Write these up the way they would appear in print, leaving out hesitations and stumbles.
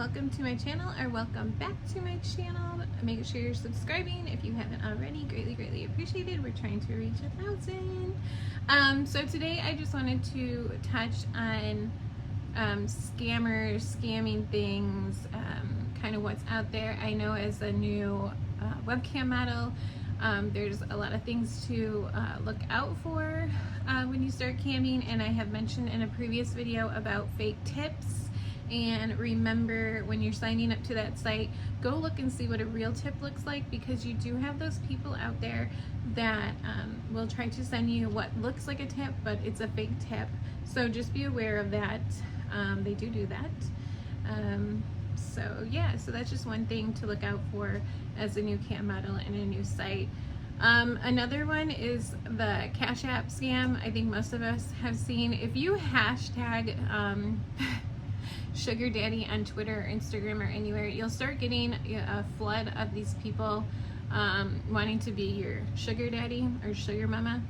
welcome to my channel, or welcome back to my channel. Make sure you're subscribing if you haven't already. Greatly appreciated. We're trying to reach 1,000. So today I just wanted to touch on scammers, scamming things, kind of what's out there. I know as a new webcam model, there's a lot of things to look out for when you start camming, and I have mentioned in a previous video about fake tips. And remember, when you're signing up to that site, go look and see what a real tip looks like, because you do have those people out there that will try to send you what looks like a tip, but it's a fake tip. So just be aware of that. They do that. So yeah, so that's just one thing to look out for as a new cam model and a new site. Another one is the Cash App scam. I think most of us have seen. If you hashtag sugar daddy on Twitter or Instagram or anywhere, you'll start getting a flood of these people wanting to be your sugar daddy or sugar mama,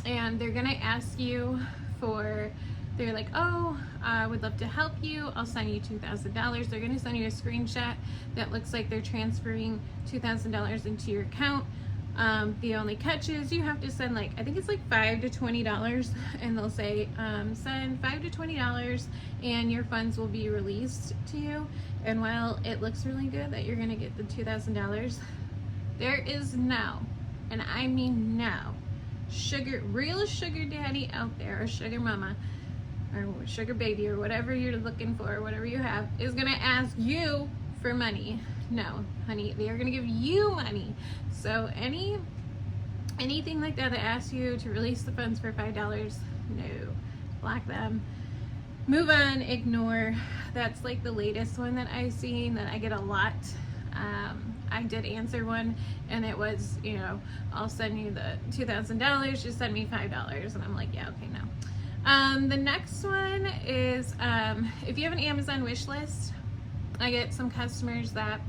and they're gonna ask you for, they're like, oh, I would love to help you, I'll send you $2,000. They're gonna send you a screenshot that looks like they're transferring $2,000 into your account. The only catch is you have to send, like, I think it's like $5 to $20, and they'll say send $5 to $20 and your funds will be released to you. And while it looks really good that you're gonna get the $2,000, there is no, and I mean no, real sugar daddy out there, or sugar mama or sugar baby or whatever you're looking for, whatever you have, is gonna ask you for money. No, honey, they are gonna give you money. So anything like that asks you to release the funds for $5, no, block them, move on, ignore. That's like the latest one that I've seen that I get a lot. I did answer one, and it was, you know, I'll send you the $2,000, just send me $5, and I'm like, yeah, okay, no. The next one is if you have an Amazon wish list. I get some customers that,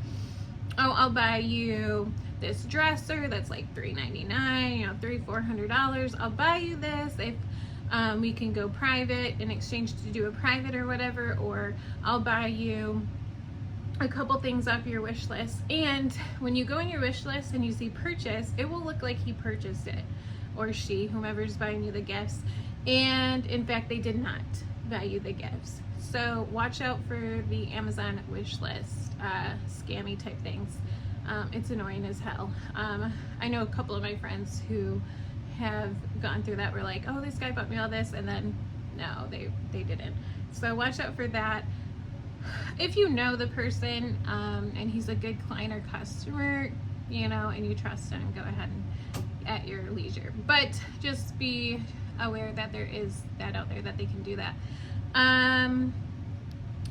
oh, I'll buy you this dresser that's like $399, you know, $300-400. I'll buy you this if we can go private in exchange to do a private or whatever, or I'll buy you a couple things off your wish list. And when you go in your wish list and you see purchase, it will look like he purchased it, or she, whomever's buying you the gifts. And in fact, they did not buy you the gifts. So watch out for the Amazon wish list scammy type things. It's annoying as hell. I know a couple of my friends who have gone through that, were like, oh, this guy bought me all this, and then no, they didn't. So watch out for that. If you know the person and he's a good client or customer, you know, and you trust him, go ahead and at your leisure. But just be aware that there is that out there, that they can do that.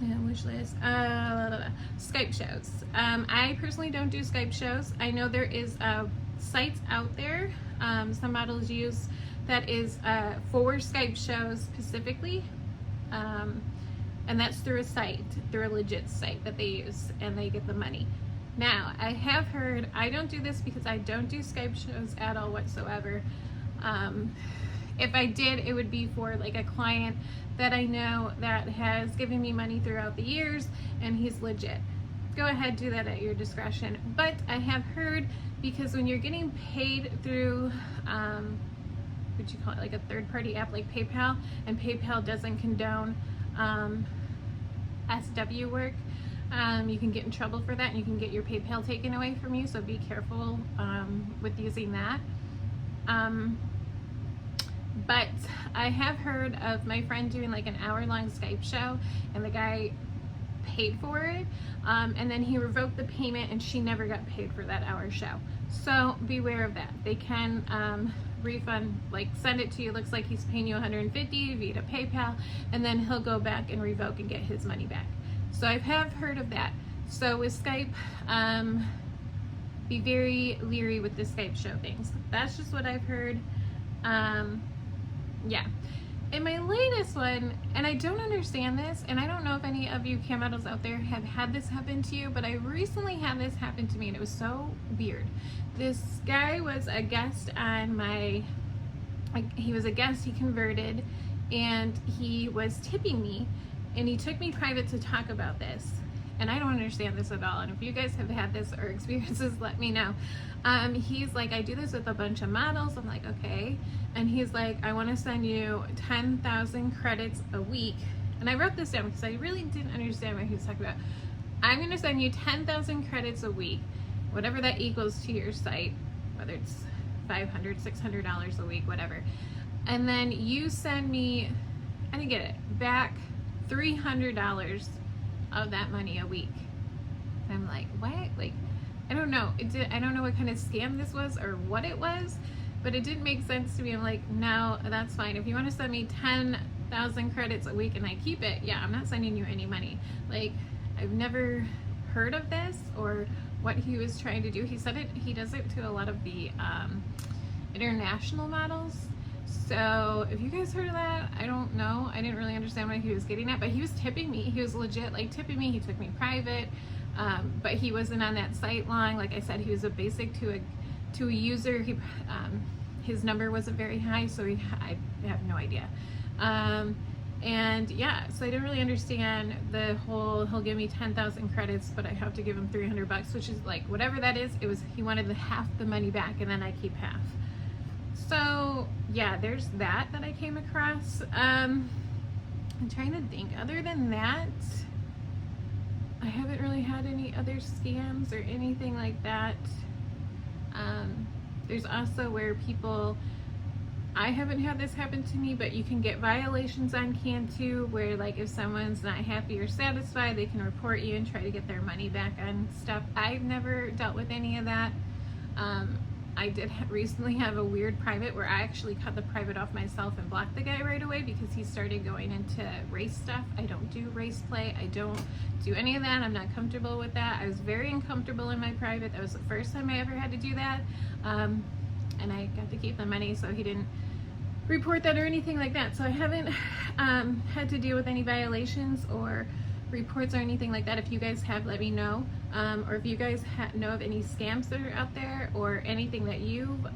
Yeah, wish list. Skype shows. I personally don't do Skype shows. I know there is sites out there some models use that is for Skype shows specifically, and that's through a site, through a legit site that they use, and they get the money. Now, I have heard, I don't do this because I don't do Skype shows at all whatsoever. If I did, it would be for like a client that I know that has given me money throughout the years and he's legit. Go ahead, do that at your discretion. But I have heard, because when you're getting paid through, what you call it, like a third-party app like PayPal, and PayPal doesn't condone SW work, you can get in trouble for that, and you can get your PayPal taken away from you, so be careful with using that. But I have heard of my friend doing like an hour-long Skype show, and the guy paid for it, and then he revoked the payment, and she never got paid for that hour show. So beware of that. They can refund, like send it to you, looks like he's paying you $150 via PayPal, and then he'll go back and revoke and get his money back. So I have heard of that. So with Skype, be very leery with the Skype show things. That's just what I've heard. Yeah. And my latest one, and I don't understand this, and I don't know if any of you cam models out there have had this happen to you, but I recently had this happen to me, and it was so weird. This guy was a guest on my, he was a guest, he converted, and he was tipping me, And he took me private to talk about this. And I don't understand this at all. And if you guys have had this or experiences, let me know. He's like, I do this with a bunch of models. I'm like, okay. And he's like, I want to send you 10,000 credits a week. And I wrote this down because I really didn't understand what he was talking about. I'm going to send you 10,000 credits a week, whatever that equals to your site, whether it's $500, $600 a week, whatever. And then you send me, I didn't get it, back $300 of that money a week. I'm like, what? Like, I don't know. I don't know what kind of scam this was or what it was, but it didn't make sense to me. I'm like, no, that's fine. If you want to send me 10,000 credits a week and I keep it, yeah, I'm not sending you any money. Like, I've never heard of this or what he was trying to do. He said he does it to a lot of the international models. So if you guys heard of that, I don't know. I didn't really understand what he was getting at, but he was tipping me. He was legit like tipping me. He took me private, but he wasn't on that site long. Like I said, he was a basic to a user. His number wasn't very high, so I have no idea. And yeah, so I didn't really understand the whole, he'll give me 10,000 credits, but I have to give him $300, which is like, whatever that is, he wanted half the money back and then I keep half. So yeah, there's that I came across. I'm trying to think, other than that, I haven't really had any other scams or anything like that. There's also where people, I haven't had this happen to me, but you can get violations on Cantu where like if someone's not happy or satisfied, they can report you and try to get their money back on stuff. I've never dealt with any of that. I did recently have a weird private where I actually cut the private off myself and blocked the guy right away because he started going into race stuff. I don't do race play. I don't do any of that. I'm not comfortable with that. I was very uncomfortable in my private. That was the first time I ever had to do that. And I got to keep the money, so he didn't report that or anything like that. So I haven't had to deal with any violations or reports or anything like that. If you guys have, let me know. Or if you guys know of any scams that are out there or anything that you've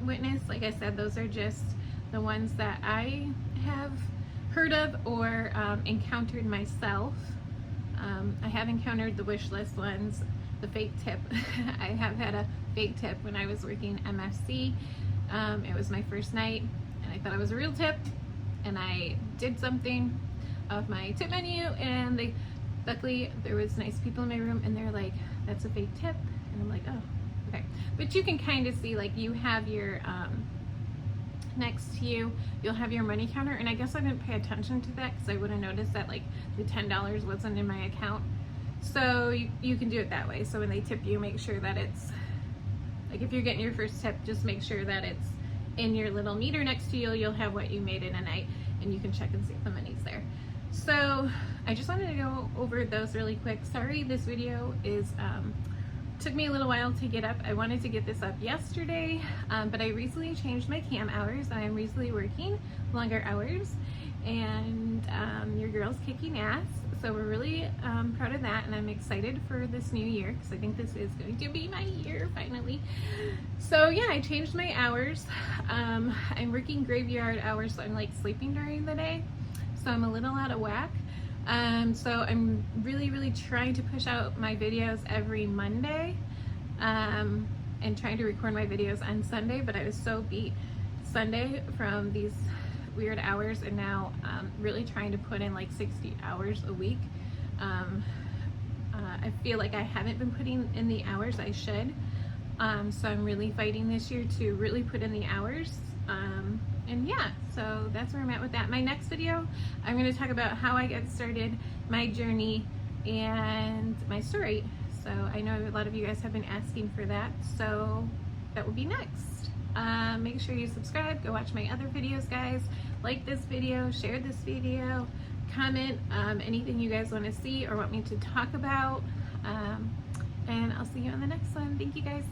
witnessed. Like I said, those are just the ones that I have heard of or encountered myself. I have encountered the wish list ones, the fake tip. I have had a fake tip when I was working MFC. It was my first night and I thought it was a real tip, and I did something of my tip menu, and luckily there was nice people in my room and they're like, that's a fake tip, and I'm like, oh, okay. But you can kind of see, like, you have your next to you, you'll have your money counter, and I guess I didn't pay attention to that because I would have noticed that like the $10 wasn't in my account. So you can do it that way. So when they tip you, make sure that it's like, if you're getting your first tip, just make sure that it's in your little meter next to you. You'll have what you made in a night, and you can check and see if the money's there. So I just wanted to go over those really quick. Sorry, this video is took me a little while to get up. I wanted to get this up yesterday, but I recently changed my cam hours. I'm recently working longer hours, and your girl's kicking ass. So we're really proud of that, and I'm excited for this new year because I think this is going to be my year finally. So yeah, I changed my hours. I'm working graveyard hours, so I'm like sleeping during the day. So I'm a little out of whack. So I'm really trying to push out my videos every Monday, and trying to record my videos on Sunday, but I was so beat Sunday from these weird hours, and now really trying to put in like 60 hours a week. I feel like I haven't been putting in the hours I should, so I'm really fighting this year to really put in the hours. And yeah, so that's where I'm at with that. My next video, I'm going to talk about how I got started, my journey, and my story. So I know a lot of you guys have been asking for that, so that will be next. Make sure you subscribe, go watch my other videos, guys. Like this video, share this video, comment anything you guys want to see or want me to talk about, and I'll see you on the next one. Thank you, guys.